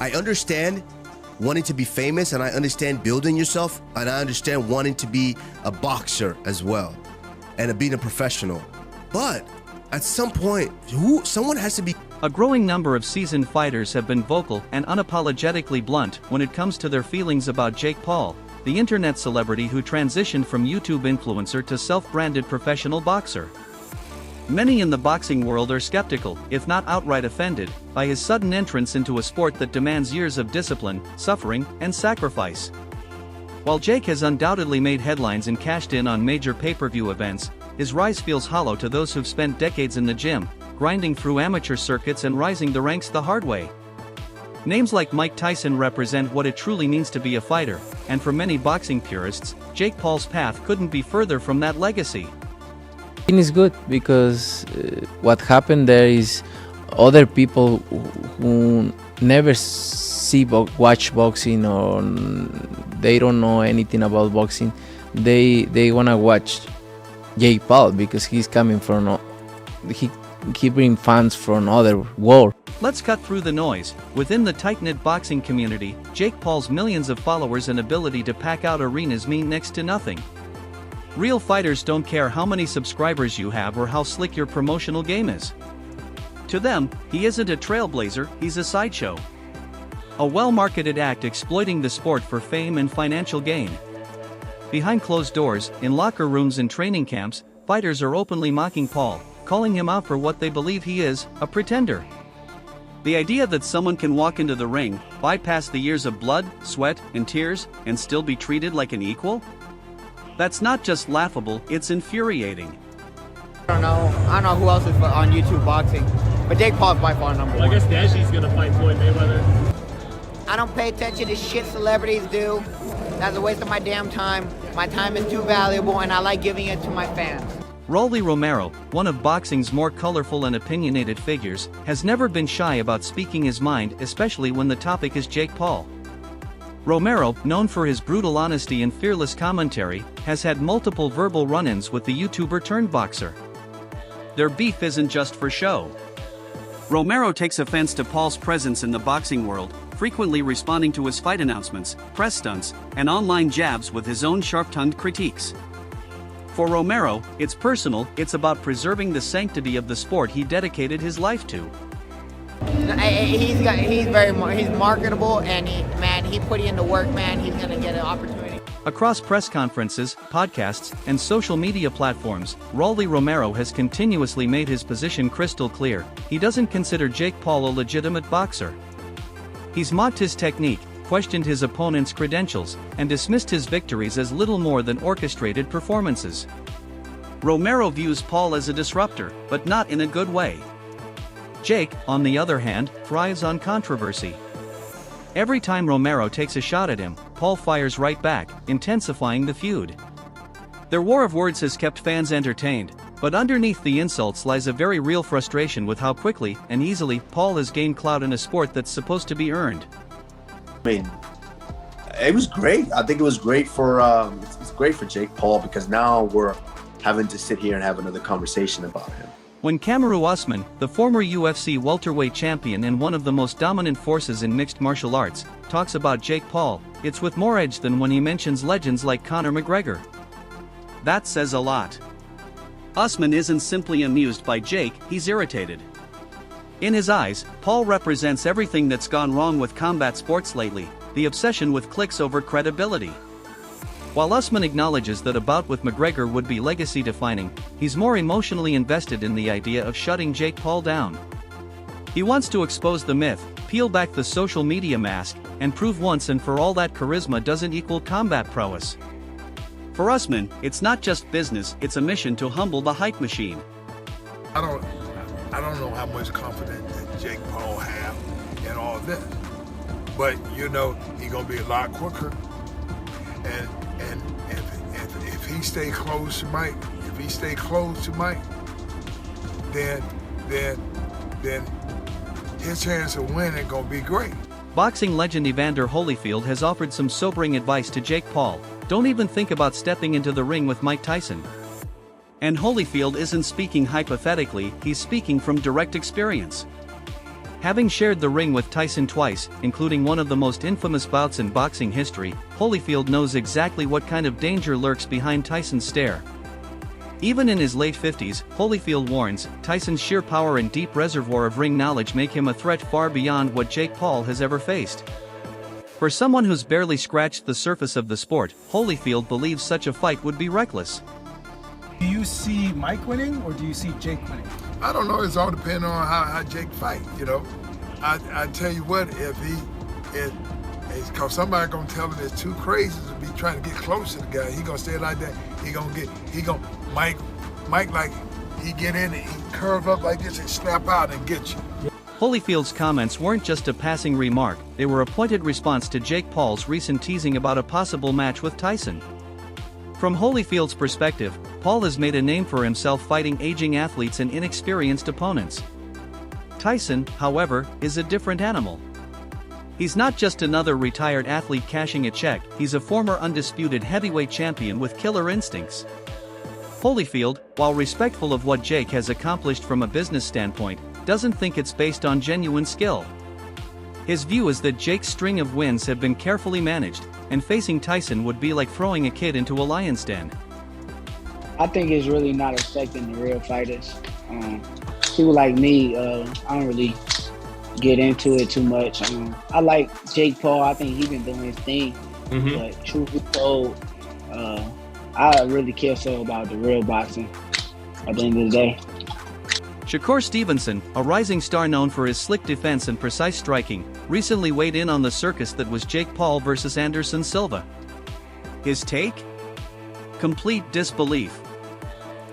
I understand wanting to be famous, and I understand building yourself, and I understand wanting to be a boxer as well, and being a professional. But at some point, someone has to be. A growing number of seasoned fighters have been vocal and unapologetically blunt when it comes to their feelings about Jake Paul, the internet celebrity who transitioned from YouTube influencer to self-branded professional boxer. Many in the boxing world are skeptical, if not outright offended, by his sudden entrance into a sport that demands years of discipline, suffering, and sacrifice. While Jake has undoubtedly made headlines and cashed in on major pay-per-view events, his rise feels hollow to those who've spent decades in the gym, grinding through amateur circuits and rising the ranks the hard way. Names like Mike Tyson represent what it truly means to be a fighter, and for many boxing purists, Jake Paul's path couldn't be further from that legacy. It is good because what happened there is other people who never watch boxing, or they don't know anything about boxing, they wanna watch Jake Paul because he's coming from he brings fans from other world. Let's cut through the noise. Within the tight-knit boxing community, Jake Paul's millions of followers and ability to pack out arenas mean next to nothing. Real fighters don't care how many subscribers you have or how slick your promotional game is. To them, he isn't a trailblazer, he's a sideshow. A well-marketed act exploiting the sport for fame and financial gain. Behind closed doors, in locker rooms and training camps, fighters are openly mocking Paul, calling him out for what they believe he is, a pretender. The idea that someone can walk into the ring, bypass the years of blood, sweat, and tears, and still be treated like an equal? That's not just laughable, it's infuriating. I don't know who else is on YouTube boxing, but Jake Paul's by far number one. I guess Dashy's gonna fight Floyd Mayweather. I don't pay attention to shit celebrities do. That's a waste of my damn time. My time is too valuable, and I like giving it to my fans. Rolly Romero, one of boxing's more colorful and opinionated figures, has never been shy about speaking his mind, especially when the topic is Jake Paul. Romero, known for his brutal honesty and fearless commentary, has had multiple verbal run-ins with the YouTuber turned boxer. Their beef isn't just for show. Romero takes offense to Paul's presence in the boxing world, frequently responding to his fight announcements, press stunts, and online jabs with his own sharp-tongued critiques. For Romero, it's personal, it's about preserving the sanctity of the sport he dedicated his life to. He's marketable, and he put in the work, man. He's gonna get an opportunity. Across press conferences, podcasts, and social media platforms, Rolly Romero has continuously made his position crystal clear. He doesn't consider Jake Paul a legitimate boxer. He's mocked his technique, questioned his opponent's credentials, and dismissed his victories as little more than orchestrated performances. Romero views Paul as a disruptor, but not in a good way. Jake, on the other hand, thrives on controversy. Every time Romero takes a shot at him, Paul fires right back, intensifying the feud. Their war of words has kept fans entertained, but underneath the insults lies a very real frustration with how quickly and easily Paul has gained clout in a sport that's supposed to be earned. I mean, it was great. I think it was great for it's great for Jake Paul, because now we're having to sit here and have another conversation about him. When Kamaru Usman, the former UFC welterweight champion and one of the most dominant forces in mixed martial arts, talks about Jake Paul, it's with more edge than when he mentions legends like Conor McGregor. That says a lot. Usman isn't simply amused by Jake, he's irritated. In his eyes, Paul represents everything that's gone wrong with combat sports lately, the obsession with clicks over credibility. While Usman acknowledges that a bout with McGregor would be legacy-defining, he's more emotionally invested in the idea of shutting Jake Paul down. He wants to expose the myth, peel back the social media mask, and prove once and for all that charisma doesn't equal combat prowess. For Usman, it's not just business, it's a mission to humble the hype machine. I don't know how much confidence that Jake Paul have in all this, but you know he's gonna be a lot quicker, and if he stay close to Mike, then his chance of winning gonna be great. Boxing legend Evander Holyfield has offered some sobering advice to Jake Paul: don't even think about stepping into the ring with Mike Tyson. And Holyfield isn't speaking hypothetically, he's speaking from direct experience. Having shared the ring with Tyson twice, including one of the most infamous bouts in boxing history, Holyfield knows exactly what kind of danger lurks behind Tyson's stare. Even in his late 50s, Holyfield warns, Tyson's sheer power and deep reservoir of ring knowledge make him a threat far beyond what Jake Paul has ever faced. For someone who's barely scratched the surface of the sport, Holyfield believes such a fight would be reckless. Do you see Mike winning or do you see Jake winning? I don't know. It's all depending on how Jake fight. You know, I tell you what, if cause somebody gonna tell him it's too crazy to be trying to get close to the guy. He gonna stay like that. Mike like he get in and he curve up like this and snap out and get you. Holyfield's comments weren't just a passing remark, they were a pointed response to Jake Paul's recent teasing about a possible match with Tyson. From Holyfield's perspective, Paul has made a name for himself fighting aging athletes and inexperienced opponents. Tyson, however, is a different animal. He's not just another retired athlete cashing a check, he's a former undisputed heavyweight champion with killer instincts. Holyfield, while respectful of what Jake has accomplished from a business standpoint, doesn't think it's based on genuine skill. His view is that Jake's string of wins have been carefully managed, and facing Tyson would be like throwing a kid into a lion's den. I think it's really not affecting the real fighters. People like me, I don't really get into it too much. I like Jake Paul. I think he's been doing his thing. But truth be told, I really care so about the real boxing at the end of the day. Shakur Stevenson, a rising star known for his slick defense and precise striking, recently weighed in on the circus that was Jake Paul versus Anderson Silva. His take? Complete disbelief.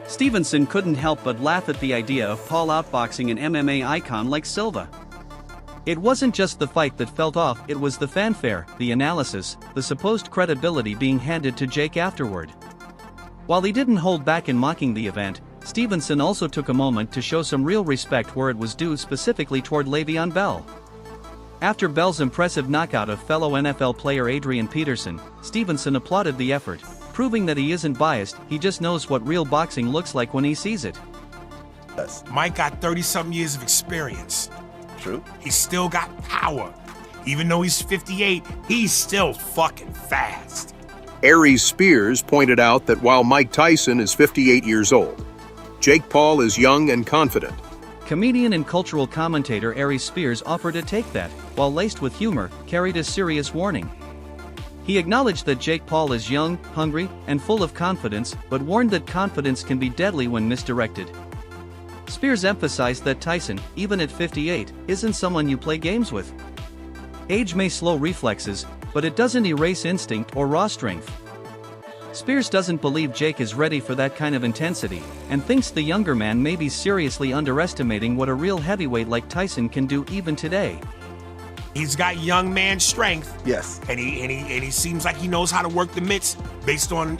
Stevenson couldn't help but laugh at the idea of Paul outboxing an MMA icon like Silva. It wasn't just the fight that felt off, it was the fanfare, the analysis, the supposed credibility being handed to Jake afterward. While he didn't hold back in mocking the event, Stevenson also took a moment to show some real respect where it was due, specifically toward Le'Veon Bell. After Bell's impressive knockout of fellow NFL player Adrian Peterson, Stevenson applauded the effort, proving that he isn't biased, he just knows what real boxing looks like when he sees it. Mike got 30-something years of experience. True. He's still got power. Even though he's 58, he's still fucking fast. Aries Spears pointed out that while Mike Tyson is 58 years old, Jake Paul is young and confident. Comedian and cultural commentator Aries Spears offered a take that, while laced with humor, carried a serious warning. He acknowledged that Jake Paul is young, hungry, and full of confidence, but warned that confidence can be deadly when misdirected. Spears emphasized that Tyson, even at 58, isn't someone you play games with. Age may slow reflexes, but it doesn't erase instinct or raw strength. Spears doesn't believe Jake is ready for that kind of intensity, and thinks the younger man may be seriously underestimating what a real heavyweight like Tyson can do even today. He's got young man strength. Yes. And he seems like he knows how to work the mitts based on,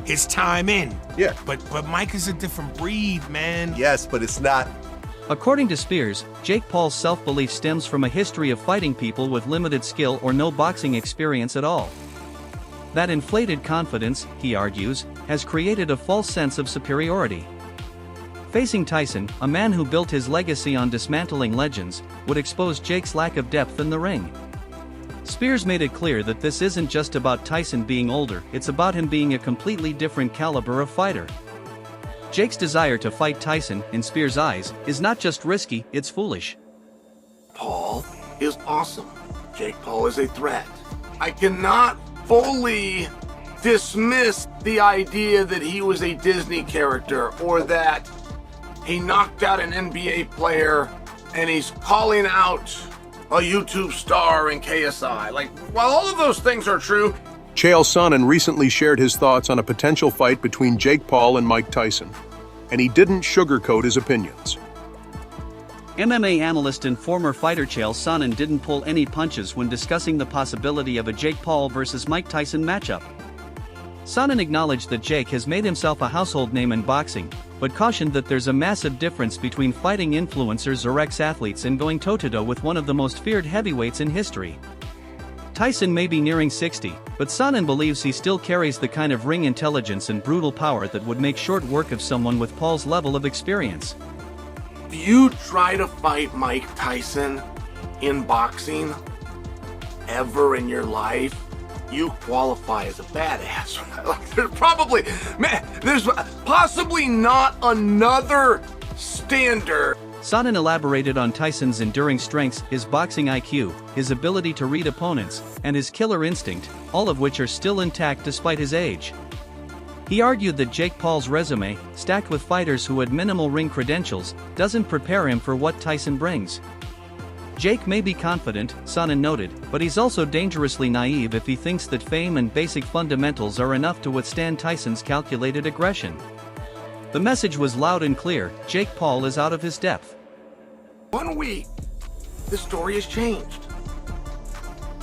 his time in. Yeah. But Mike is a different breed, man. Yes, but it's not. According to Spears, Jake Paul's self-belief stems from a history of fighting people with limited skill or no boxing experience at all. That inflated confidence, he argues, has created a false sense of superiority. Facing Tyson, a man who built his legacy on dismantling legends, would expose Jake's lack of depth in the ring. Spears made it clear that this isn't just about Tyson being older, it's about him being a completely different caliber of fighter. Jake's desire to fight Tyson, in Spears' eyes, is not just risky, it's foolish. Paul is awesome. Jake Paul is a threat. I cannot fully dismiss the idea that he was a Disney character or that he knocked out an NBA player and he's calling out a YouTube star in KSI. While all of those things are true, Chael Sonnen recently shared his thoughts on a potential fight between Jake Paul and Mike Tyson, and he didn't sugarcoat his opinions. MMA analyst and former fighter Chael Sonnen didn't pull any punches when discussing the possibility of a Jake Paul versus Mike Tyson matchup. Sonnen acknowledged that Jake has made himself a household name in boxing, but cautioned that there's a massive difference between fighting influencers or ex-athletes and going toe-to-toe with one of the most feared heavyweights in history. Tyson may be nearing 60, but Sonnen believes he still carries the kind of ring intelligence and brutal power that would make short work of someone with Paul's level of experience. if you try to fight Mike Tyson in boxing ever in your life, you qualify as a badass. There's possibly not another standard. Sonnen elaborated on Tyson's enduring strengths, his boxing IQ, his ability to read opponents, and his killer instinct, all of which are still intact despite his age. He argued that Jake Paul's resume, stacked with fighters who had minimal ring credentials, doesn't prepare him for what Tyson brings. Jake may be confident, Sonnen noted, but he's also dangerously naive if he thinks that fame and basic fundamentals are enough to withstand Tyson's calculated aggression. The message was loud and clear: Jake Paul is out of his depth. 1 week, the story has changed.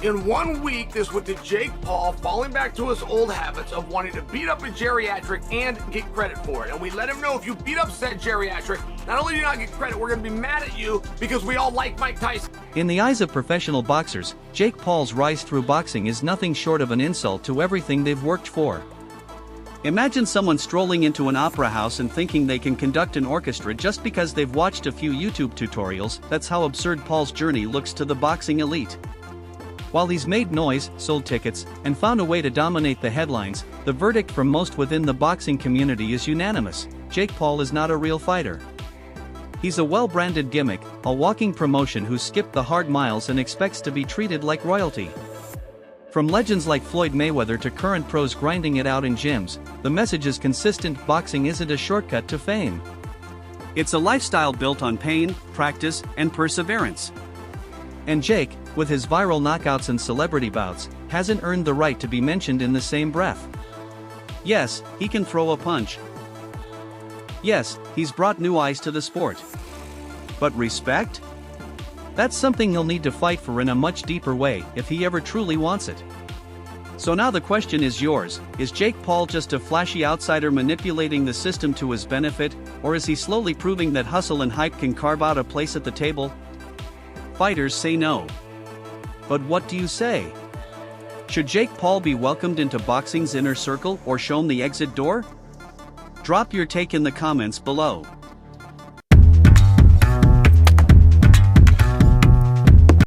In 1 week, this went to Jake Paul falling back to his old habits of wanting to beat up a geriatric and get credit for it. And we let him know, if you beat up said geriatric, not only do you not get credit, we're going to be mad at you because we all like Mike Tyson. In the eyes of professional boxers, Jake Paul's rise through boxing is nothing short of an insult to everything they've worked for. Imagine someone strolling into an opera house and thinking they can conduct an orchestra just because they've watched a few YouTube tutorials. That's how absurd Paul's journey looks to the boxing elite. While he's made noise, sold tickets, and found a way to dominate the headlines, the verdict from most within the boxing community is unanimous: Jake Paul is not a real fighter. He's a well-branded gimmick, a walking promotion who skipped the hard miles and expects to be treated like royalty. From legends like Floyd Mayweather to current pros grinding it out in gyms, the message is consistent: boxing isn't a shortcut to fame. It's a lifestyle built on pain, practice, and perseverance. And Jake, with his viral knockouts and celebrity bouts, hasn't earned the right to be mentioned in the same breath. Yes, he can throw a punch. Yes, he's brought new eyes to the sport. But respect? That's something he'll need to fight for in a much deeper way if he ever truly wants it. So now the question is yours: is Jake Paul just a flashy outsider manipulating the system to his benefit, or is he slowly proving that hustle and hype can carve out a place at the table? Fighters say no. But what do you say? Should Jake Paul be welcomed into boxing's inner circle or shown the exit door? Drop your take in the comments below.